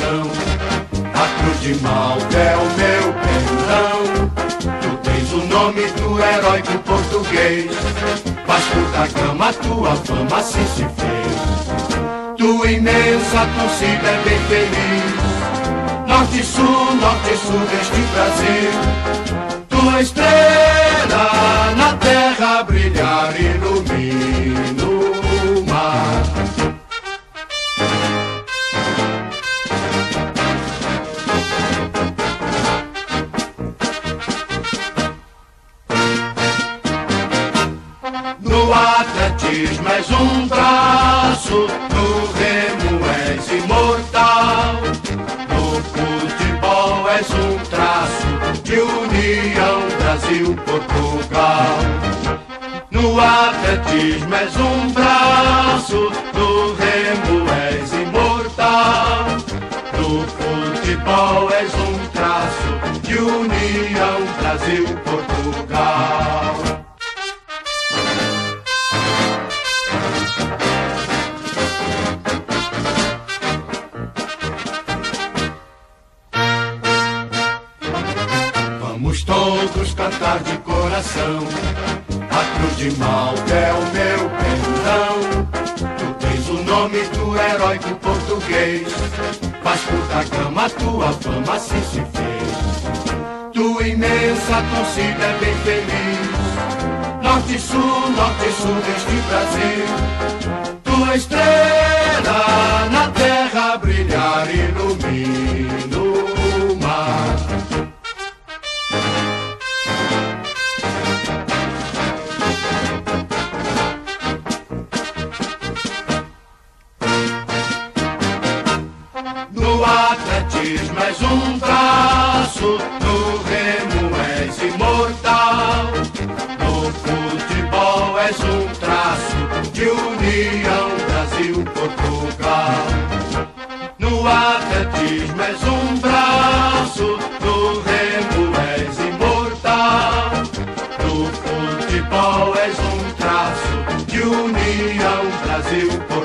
coração. A cruz de Malta é o meu perdão. Tu tens o nome do heróico português. Vasco da Gama, tua fama assim se fez. Tua imensa torcida é bem feliz. Norte e sul deste Brasil. Tua estrela na terra a brilhar ilumina o mar. No atletismo és um braço, no remo és imortal. No futebol és um traço de união Brasil-Portugal. No atletismo és um braço, no remo és imortal. No futebol és um traço de união Brasil-Portugal. Vamos todos cantar de coração. A cruz de Malta é o meu perdão. Tu tens o nome do heróico português. Vasco da Gama, tua fama assim se fez. Tua imensa torcida é bem feliz. Norte e sul deste Brasil. Tua estrela na terra a brilhar ilumina o mar. No atletismo és um braço, no remo és imortal. No futebol és um traço de união Brasil-Portugal. No atletismo és um braço, no remo és imortal. No futebol és um traço de união Brasil-Portugal.